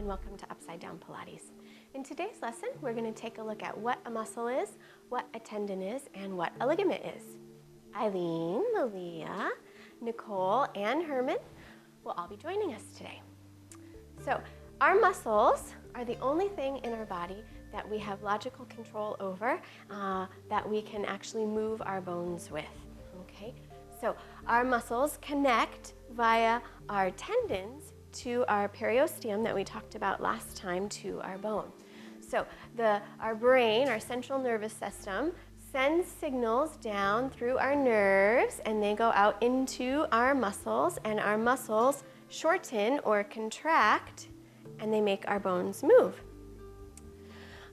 and welcome to Upside Down Pilates. In today's lesson, we're going to take a look at what a muscle is, what a tendon is, and what a ligament is. Eileen, Malia, Nicole, and Herman will all be joining us today. So our muscles are the only thing in our body that we have logical control over, that we can actually move our bones with, okay? So our muscles connect via our tendons to our periosteum that we talked about last time to our bone. So our brain, our central nervous system, sends signals down through our nerves and they go out into our muscles, and our muscles shorten or contract and they make our bones move.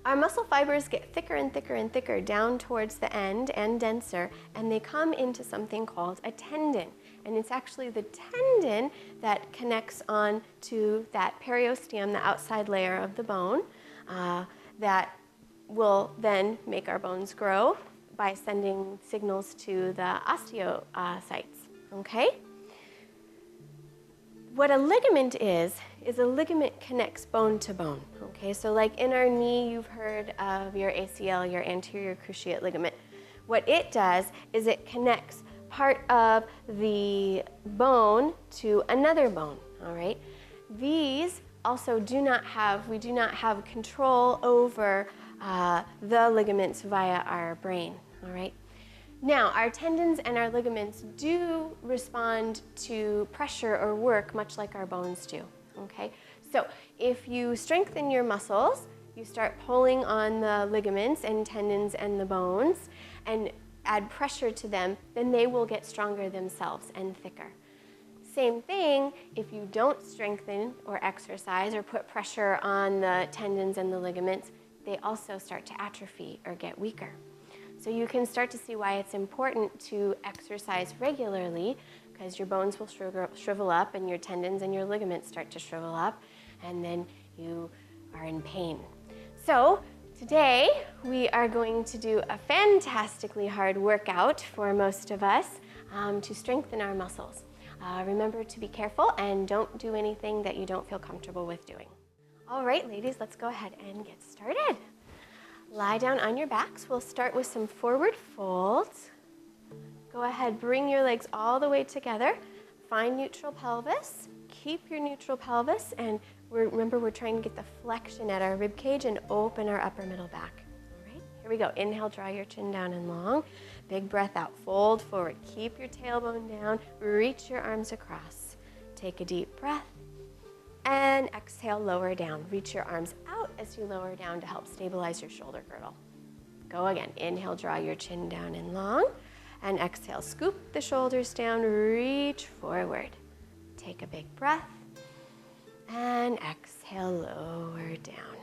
Our muscle fibers get thicker and thicker and thicker down towards the end and denser, and they come into something called a tendon. And it's actually the tendon that connects on to that periosteum, the outside layer of the bone, that will then make our bones grow by sending signals to the osteocytes, okay? What a ligament is a ligament connects bone to bone, okay? So like in our knee, you've heard of your ACL, your anterior cruciate ligament. What it does is it connects part of the bone to another bone, all right? These also we do not have control over the ligaments via our brain, all right? Now, our tendons and our ligaments do respond to pressure or work much like our bones do, okay? So if you strengthen your muscles, you start pulling on the ligaments and tendons and the bones and add pressure to them, then they will get stronger themselves and thicker. Same thing if you don't strengthen or exercise or put pressure on the tendons and the ligaments, they also start to atrophy or get weaker. So you can start to see why it's important to exercise regularly, because your bones will shrivel up and your tendons and your ligaments start to shrivel up, and then you are in pain. So today we are going to do a fantastically hard workout for most of us to strengthen our muscles. Remember to be careful and don't do anything that you don't feel comfortable with doing. All right, ladies, let's go ahead and get started. Lie down on your backs. We'll start with some forward folds. Go ahead, bring your legs all the way together. Find neutral pelvis. Keep your neutral pelvis, and remember we're trying to get the flexion at our rib cage and open our upper middle back. All right, here we go. Inhale, draw your chin down and long. Big breath out, fold forward. Keep your tailbone down. Reach your arms across. Take a deep breath. And exhale, lower down. Reach your arms out as you lower down to help stabilize your shoulder girdle. Go again. Inhale, draw your chin down and long. And exhale, scoop the shoulders down, reach forward. Take a big breath. And exhale, lower down.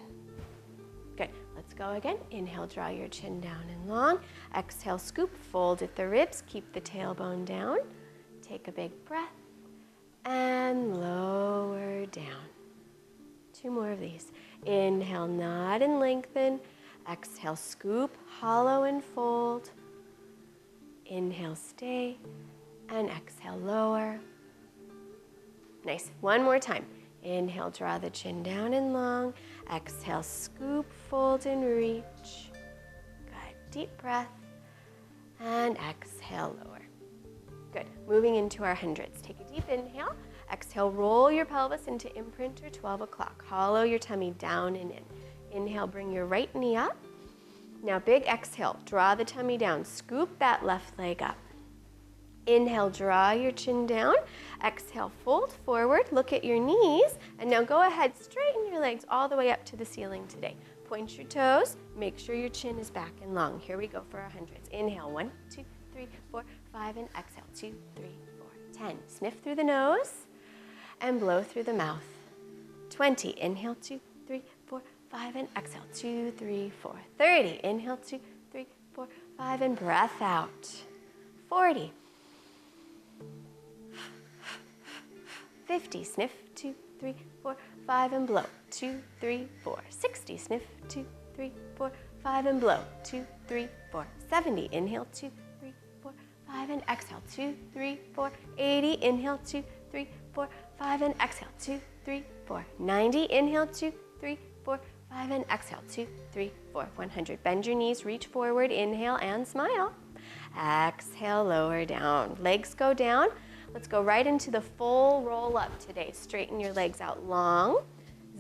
Good. Let's go again. Inhale, draw your chin down and long. Exhale, scoop, fold at the ribs. Keep the tailbone down. Take a big breath. And lower down. Two more of these. Inhale, nod and lengthen. Exhale, scoop, hollow and fold. Inhale, stay. And exhale, lower. Nice. One more time. Inhale, draw the chin down and long. Exhale, scoop, fold and reach. Good. Deep breath. And exhale, lower. Good. Moving into our hundreds. Take a deep inhale. Exhale, roll your pelvis into imprint or 12 o'clock. Hollow your tummy down and in. Inhale, bring your right knee up. Now big exhale, draw the tummy down. Scoop that left leg up. Inhale, draw your chin down. Exhale, fold forward. Look at your knees. And now go ahead, straighten your legs all the way up to the ceiling today. Point your toes. Make sure your chin is back and long. Here we go for our hundreds. Inhale, 1, 2, 3, 4, 5, and exhale, 2, 3, 4, 10. Sniff through the nose and blow through the mouth. 20. Inhale, 2, 3, 4, 5, and exhale, 2, 3, 4. 30. Inhale, 2, 3, 4, 5, and breath out. 40. 50. Sniff, 2, 3, 4, 5, and blow. 2, 3, 4. 60. Sniff, 2, 3, 4, 5, and blow. 2, 3, 4. 70. Inhale, 2, 3, 4, 5, and exhale, 2, 3, 4. 80. Inhale, 2, 3, 4, 5, and exhale, 2, 3, 4. 90. Inhale, 2, 3, 4, 5. And exhale, 2, 3, 4. 100. Bend your knees, reach forward, inhale, and smile. Exhale, lower down. Legs go down. Let's go right into the full roll up today. Straighten your legs out long.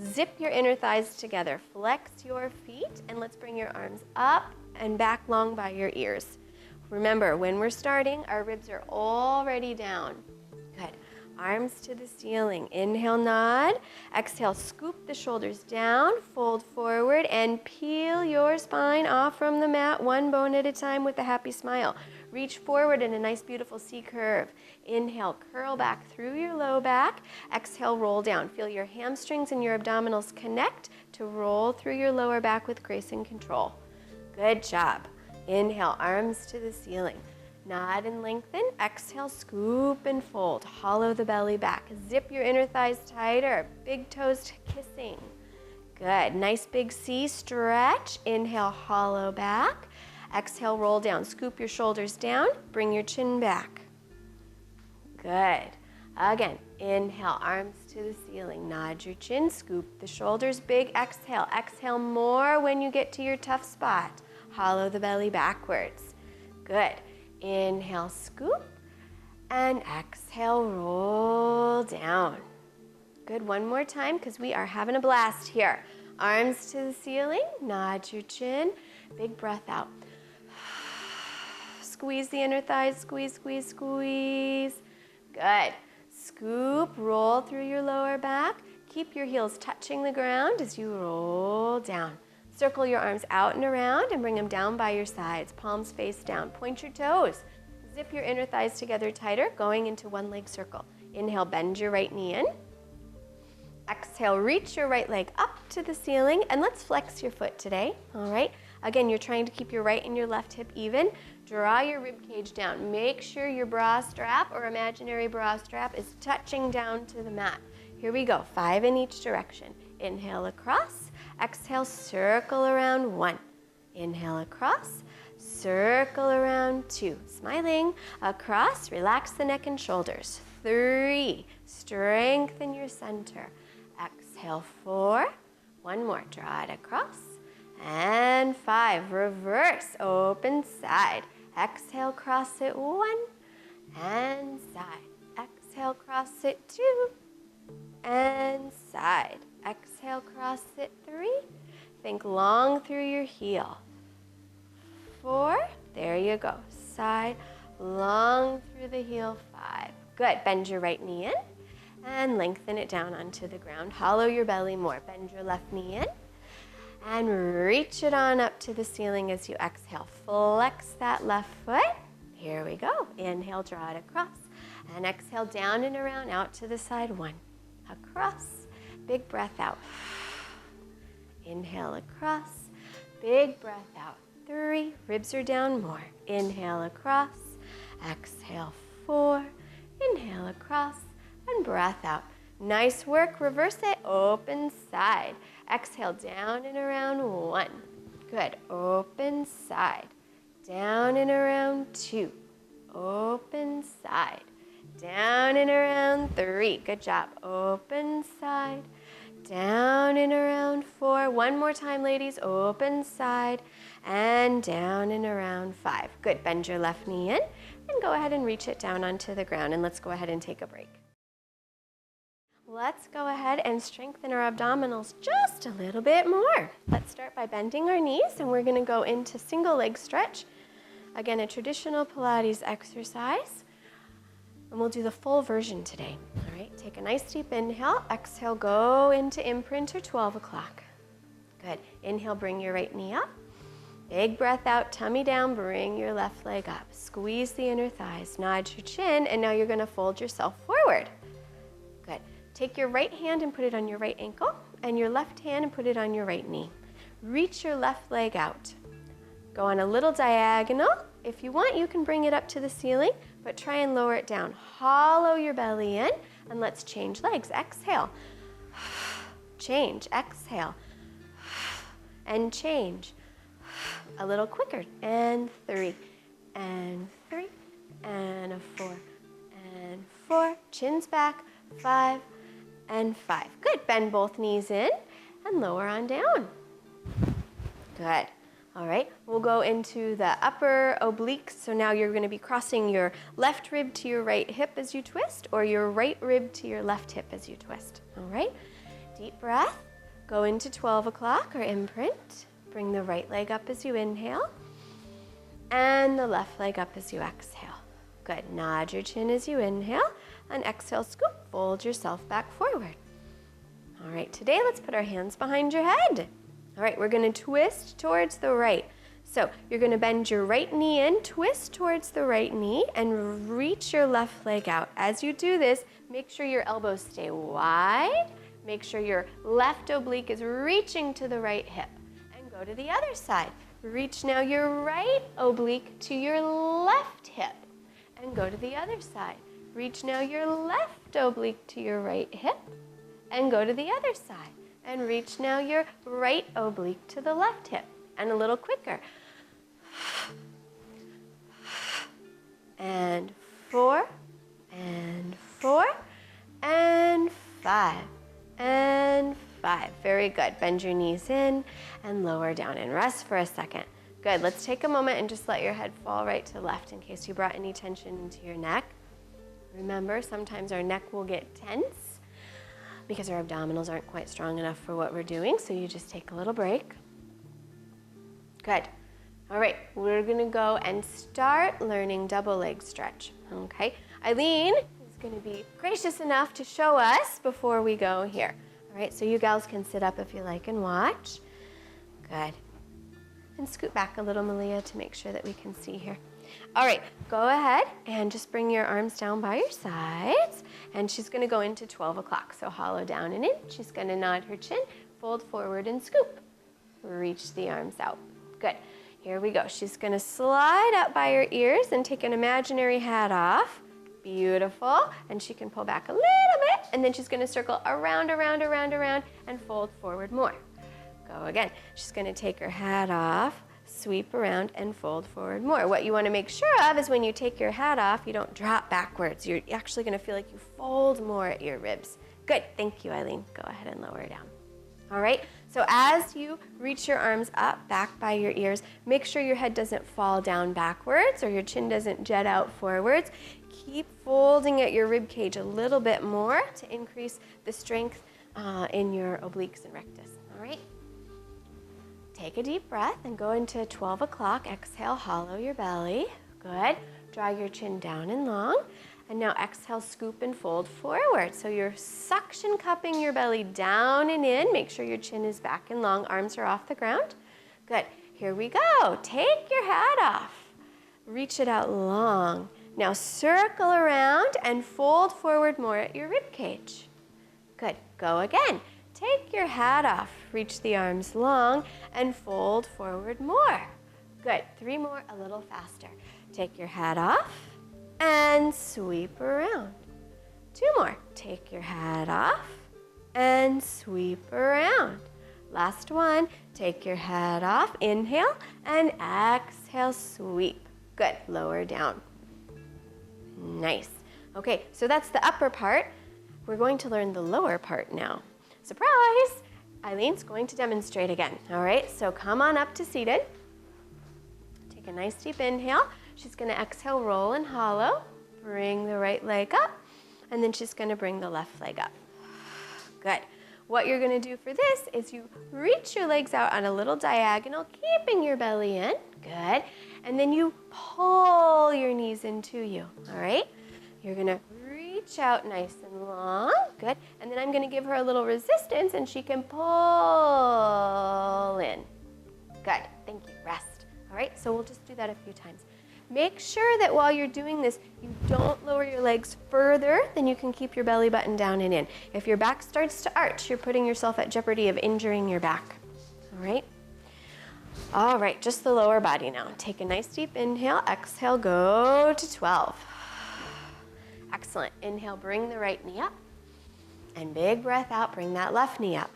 Zip your inner thighs together. Flex your feet, and let's bring your arms up and back long by your ears. Remember, when we're starting, our ribs are already down. Good. Arms to the ceiling. Inhale, nod. Exhale, scoop the shoulders down, fold forward, and peel your spine off from the mat, one bone at a time with a happy smile. Reach forward in a nice, beautiful C curve. Inhale, curl back through your low back. Exhale, roll down. Feel your hamstrings and your abdominals connect to roll through your lower back with grace and control. Good job. Inhale, arms to the ceiling. Nod and lengthen. Exhale, scoop and fold. Hollow the belly back. Zip your inner thighs tighter. Big toes kissing. Good. Nice big C. Stretch. Inhale, hollow back. Exhale, roll down. Scoop your shoulders down. Bring your chin back. Good. Again, inhale, arms to the ceiling. Nod your chin. Scoop the shoulders. Big exhale. Exhale more when you get to your tough spot. Hollow the belly backwards. Good. Inhale, scoop, and exhale, roll down. Good, one more time because we are having a blast here. Arms to the ceiling, nod your chin, big breath out. Squeeze the inner thighs, squeeze, squeeze, squeeze. Good. Scoop, roll through your lower back. Keep your heels touching the ground as you roll down. Circle your arms out and around and bring them down by your sides, palms face down. Point your toes. Zip your inner thighs together tighter, going into one leg circle. Inhale, bend your right knee in. Exhale, reach your right leg up to the ceiling, and let's flex your foot today, all right? Again, you're trying to keep your right and your left hip even. Draw your rib cage down. Make sure your bra strap or imaginary bra strap is touching down to the mat. Here we go, 5 in each direction. Inhale across. Exhale, circle around 1. Inhale across, circle around 2. Smiling across, relax the neck and shoulders. 3, strengthen your center. Exhale, 4. One more, draw it across. And 5, reverse, open side. Exhale, cross it 1. And side. Exhale, cross it 2. And side. Exhale, cross it 3. Think long through your heel. 4. There you go. Side, long through the heel. 5. Good. Bend your right knee in and lengthen it down onto the ground. Hollow your belly more. Bend your left knee in and reach it on up to the ceiling as you exhale. Flex that left foot. Here we go. Inhale, draw it across. And exhale, down and around, out to the side. 1. Across. Big breath out. Inhale across. Big breath out. 3. Ribs are down more. Inhale across. Exhale, 4. Inhale across. And breath out. Nice work. Reverse it. Open side. Exhale, down and around 1. Good. Open side. Down and around 2. Open side. Down and around 3. Good job. Open side. Down and around 4. One more time, ladies. Open side. And down and around 5. Good. Bend your left knee in and go ahead and reach it down onto the ground. And let's go ahead and take a break. Let's go ahead and strengthen our abdominals just a little bit more. Let's start by bending our knees, and we're going to go into single leg stretch. Again, a traditional Pilates exercise. And we'll do the full version today. All right, take a nice deep inhale. Exhale, go into imprint or 12 o'clock. Good. Inhale, bring your right knee up. Big breath out, tummy down, bring your left leg up. Squeeze the inner thighs, nod your chin, and now you're going to fold yourself forward. Good. Take your right hand and put it on your right ankle, and your left hand and put it on your right knee. Reach your left leg out. Go on a little diagonal. If you want, you can bring it up to the ceiling, but try and lower it down. Hollow your belly in, and let's change legs. Exhale. Change. Exhale. And change. A little quicker. And 3. And 3. And a 4. And 4. Chins back. 5. and 5. Good. Bend both knees in and lower on down. Good. All right, we'll go into the upper obliques. So now you're going to be crossing your left rib to your right hip as you twist, or your right rib to your left hip as you twist. All right, deep breath. Go into 12 o'clock or imprint. Bring the right leg up as you inhale, and the left leg up as you exhale. Good. Nod your chin as you inhale, and exhale, scoop. Fold yourself back forward. All right, today let's put our hands behind your head. All right, we're going to twist towards the right. So you're going to bend your right knee in, twist towards the right knee, and reach your left leg out. As you do this, make sure your elbows stay wide. Make sure your left oblique is reaching to the right hip. And go to the other side. Reach now your right oblique to your left hip. And go to the other side. Reach now your left oblique to your right hip. And go to the other side. And reach now your right oblique to the left hip. And a little quicker. And 4, and 4, and 5, and 5. Very good. Bend your knees in and lower down and rest for a second. Good. Let's take a moment and just let your head fall right to left in case you brought any tension into your neck. Remember, sometimes our neck will get tense because our abdominals aren't quite strong enough for what we're doing, so you just take a little break. Good. All right, we're gonna go and start learning double leg stretch, okay? Eileen is gonna be gracious enough to show us before we go here. All right, so you gals can sit up if you like and watch. Good. And scoot back a little, Malia, to make sure that we can see here. All right, go ahead and just bring your arms down by your sides. And she's going to go into 12 o'clock. So hollow down and in. She's going to nod her chin, fold forward and scoop. Reach the arms out. Good. Here we go. She's going to slide up by her ears and take an imaginary hat off. Beautiful. And she can pull back a little bit. And then she's going to circle around, around, around, around, and fold forward more. Go again. She's going to take her hat off, sweep around, and fold forward more. What you want to make sure of is when you take your hat off, you don't drop backwards. You're actually going to feel like you fold more at your ribs. Good. Thank you, Eileen. Go ahead and lower down. All right. So as you reach your arms up, back by your ears, make sure your head doesn't fall down backwards or your chin doesn't jet out forwards. Keep folding at your rib cage a little bit more to increase the strength in your obliques and rectus. All right. Take a deep breath and go into 12 o'clock. Exhale, hollow your belly. Good. Draw your chin down and long. And now exhale, scoop and fold forward. So you're suction cupping your belly down and in. Make sure your chin is back and long. Arms are off the ground. Good. Here we go. Take your hat off. Reach it out long. Now circle around and fold forward more at your rib cage. Good. Go again. Take your hat off, reach the arms long, and fold forward more. Good. 3 more, a little faster. Take your hat off and sweep around. 2 more. Take your hat off and sweep around. Last one. Take your hat off, inhale, and exhale, sweep. Good. Lower down. Nice. Okay, so that's the upper part. We're going to learn the lower part now. Surprise! Eileen's going to demonstrate again. All right, so come on up to seated. Take a nice deep inhale. She's going to exhale, roll and hollow. Bring the right leg up, and then she's going to bring the left leg up. Good. What you're going to do for this is you reach your legs out on a little diagonal, keeping your belly in. Good. And then you pull your knees into you. All right? You're going to reach out nice and long. Good. And then I'm going to give her a little resistance and she can pull in. Good. Thank you. Rest. All right. So we'll just do that a few times. Make sure that while you're doing this, you don't lower your legs further than you can keep your belly button down and in. If your back starts to arch, you're putting yourself at jeopardy of injuring your back. All right. All right. Just the lower body now. Take a nice deep inhale. Exhale. Go to 12. Excellent. Inhale, bring the right knee up. And big breath out, bring that left knee up.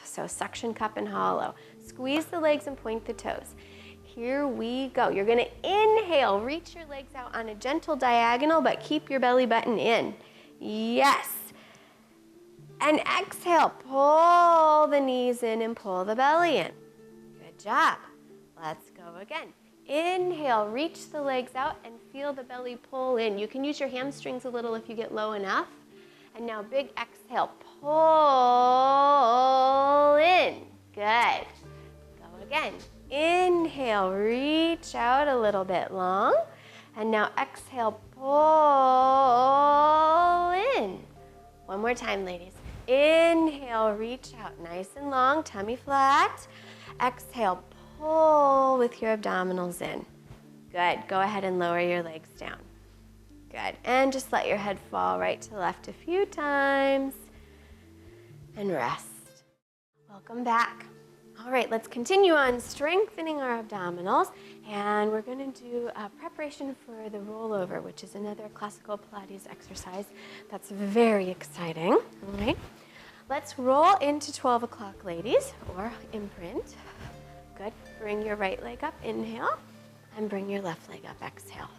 So suction cup and hollow. Squeeze the legs and point the toes. Here we go. You're going to inhale, reach your legs out on a gentle diagonal, but keep your belly button in. Yes. And exhale, pull the knees in and pull the belly in. Good job. Let's go again. Inhale, reach the legs out and feel the belly pull in. You can use your hamstrings a little if you get low enough. And now big exhale, pull in. Good. Go again. Inhale, reach out a little bit long. And now exhale, pull in. One more time, ladies. Inhale, reach out nice and long, tummy flat. Exhale, pull with your abdominals in. Good. Go ahead and lower your legs down. Good. And just let your head fall right to left a few times. And rest. Welcome back. All right, let's continue on strengthening our abdominals. And we're going to do a preparation for the rollover, which is another classical Pilates exercise that's very exciting. All right. Let's roll into 12 o'clock, ladies, or imprint. Good. Bring your right leg up, inhale, and bring your left leg up, exhale.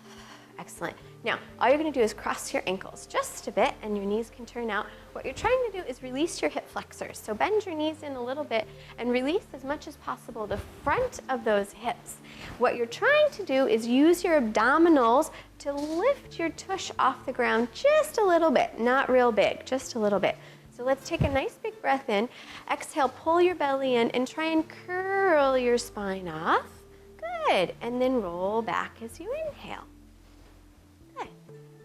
Excellent. Now, all you're going to do is cross your ankles just a bit, and your knees can turn out. What you're trying to do is release your hip flexors. So bend your knees in a little bit and release as much as possible the front of those hips. What you're trying to do is use your abdominals to lift your tush off the ground just a little bit, not real big, just a little bit. So let's take a nice big breath in. Exhale, pull your belly in and try and curl your spine off. Good. And then roll back as you inhale. Good.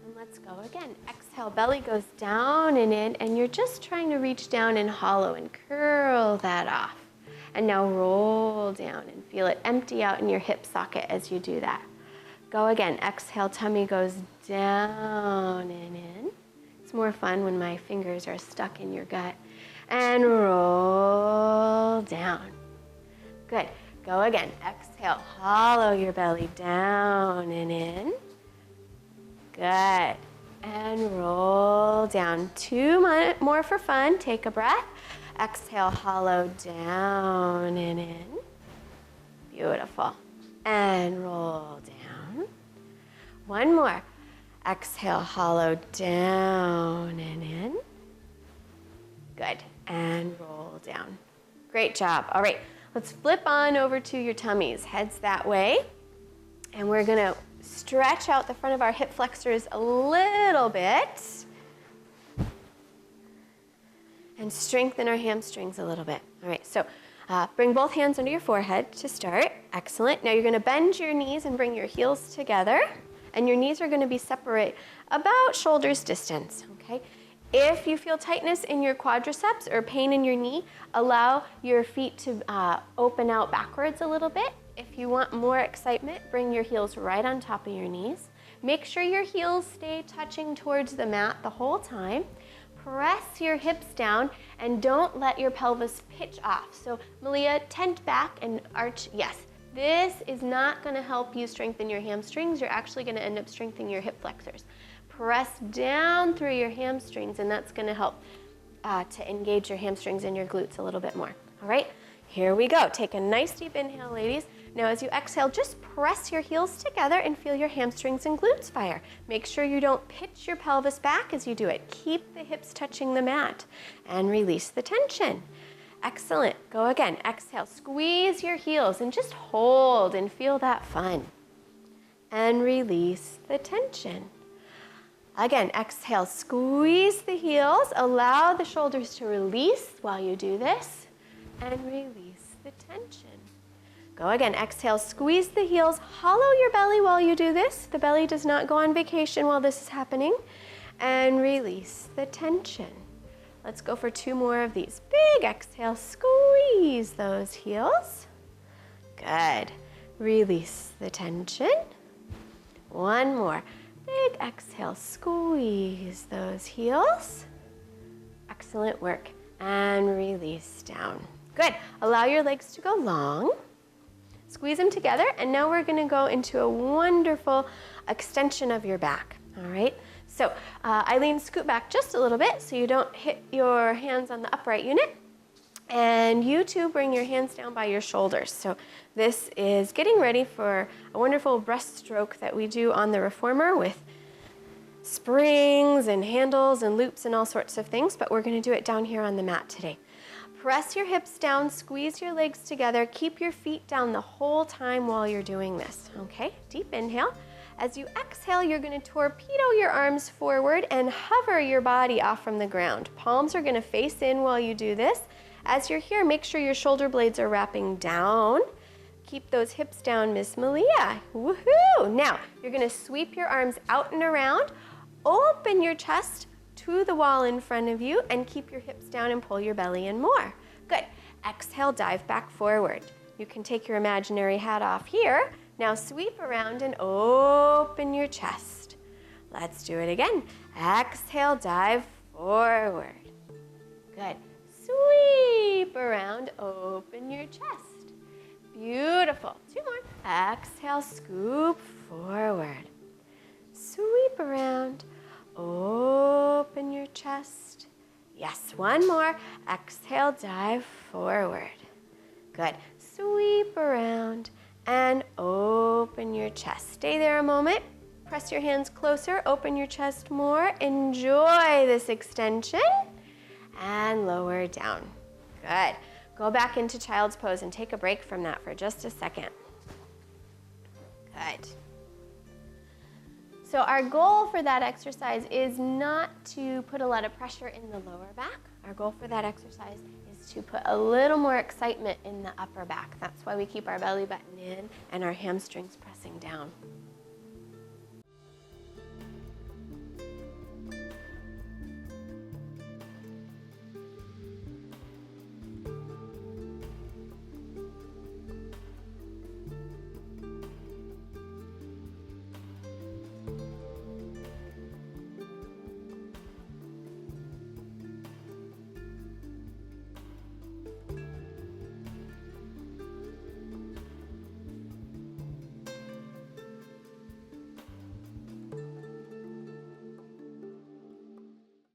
And let's go again. Exhale, belly goes down and in, and you're just trying to reach down and hollow and curl that off. And now roll down and feel it empty out in your hip socket as you do that. Go again. Exhale, tummy goes down and in. It's more fun when my fingers are stuck in your gut. And roll down. Good. Go again. Exhale, hollow your belly down and in. Good. And roll down. 2 more for fun. Take a breath. Exhale, hollow down and in. Beautiful. And roll down. 1 more. Exhale, hollow down and in. Good. And roll down. Great job. All right. Let's flip on over to your tummies. Heads that way. And we're going to stretch out the front of our hip flexors a little bit. And strengthen our hamstrings a little bit. All right, so bring both hands under your forehead to start. Excellent. Now you're going to bend your knees and bring your heels together. And your knees are going to be separate about shoulders distance, okay? If you feel tightness in your quadriceps or pain in your knee, allow your feet to open out backwards a little bit. If you want more excitement, bring your heels right on top of your knees. Make sure your heels stay touching towards the mat the whole time. Press your hips down and don't let your pelvis pitch off. So Malia, tent back and arch, yes. This is not going to help you strengthen your hamstrings. You're actually going to end up strengthening your hip flexors. Press down through your hamstrings, and that's going to help to engage your hamstrings and your glutes a little bit more. All right, here we go. Take a nice deep inhale, ladies. Now as you exhale, just press your heels together and feel your hamstrings and glutes fire. Make sure you don't pitch your pelvis back as you do it. Keep the hips touching the mat and release the tension. Excellent. Go again. Exhale. Squeeze your heels and just hold and feel that fun. And release the tension. Again, exhale. Squeeze the heels. Allow the shoulders to release while you do this. And release the tension. Go again. Exhale. Squeeze the heels. Hollow your belly while you do this. The belly does not go on vacation while this is happening. And release the tension. Let's go for 2 more of these. Big exhale, squeeze those heels. Good. Release the tension. 1 more. Big exhale, squeeze those heels. Excellent work. And release down. Good. Allow your legs to go long. Squeeze them together, and now we're going to go into a wonderful extension of your back. All right? So Eileen, scoot back just a little bit so you don't hit your hands on the upright unit. And you too, bring your hands down by your shoulders. So this is getting ready for a wonderful breaststroke that we do on the reformer with springs and handles and loops and all sorts of things, but we're gonna do it down here on the mat today. Press your hips down, squeeze your legs together, keep your feet down the whole time while you're doing this, okay? Deep inhale. As you exhale, you're gonna torpedo your arms forward and hover your body off from the ground. Palms are gonna face in while you do this. As you're here, make sure your shoulder blades are wrapping down. Keep those hips down, Miss Malia. Woohoo! Now, you're gonna sweep your arms out and around, open your chest to the wall in front of you, and keep your hips down and pull your belly in more. Good. Exhale, dive back forward. You can take your imaginary hat off here. Now sweep around and open your chest. Let's do it again. Exhale, dive forward. Good. Sweep around, open your chest. Beautiful. 2 more. Exhale, scoop forward. Sweep around, open your chest. Yes, 1 more. Exhale, dive forward. Good. Sweep around and open your chest. Stay there a moment. Press your hands closer, open your chest more. Enjoy this extension and lower down. Good. Go back into child's pose and take a break from that for just a second. Good. So our goal for that exercise is not to put a lot of pressure in the lower back. Our goal for that exercise is to put a little more excitement in the upper back. That's why we keep our belly button in and our hamstrings pressing down.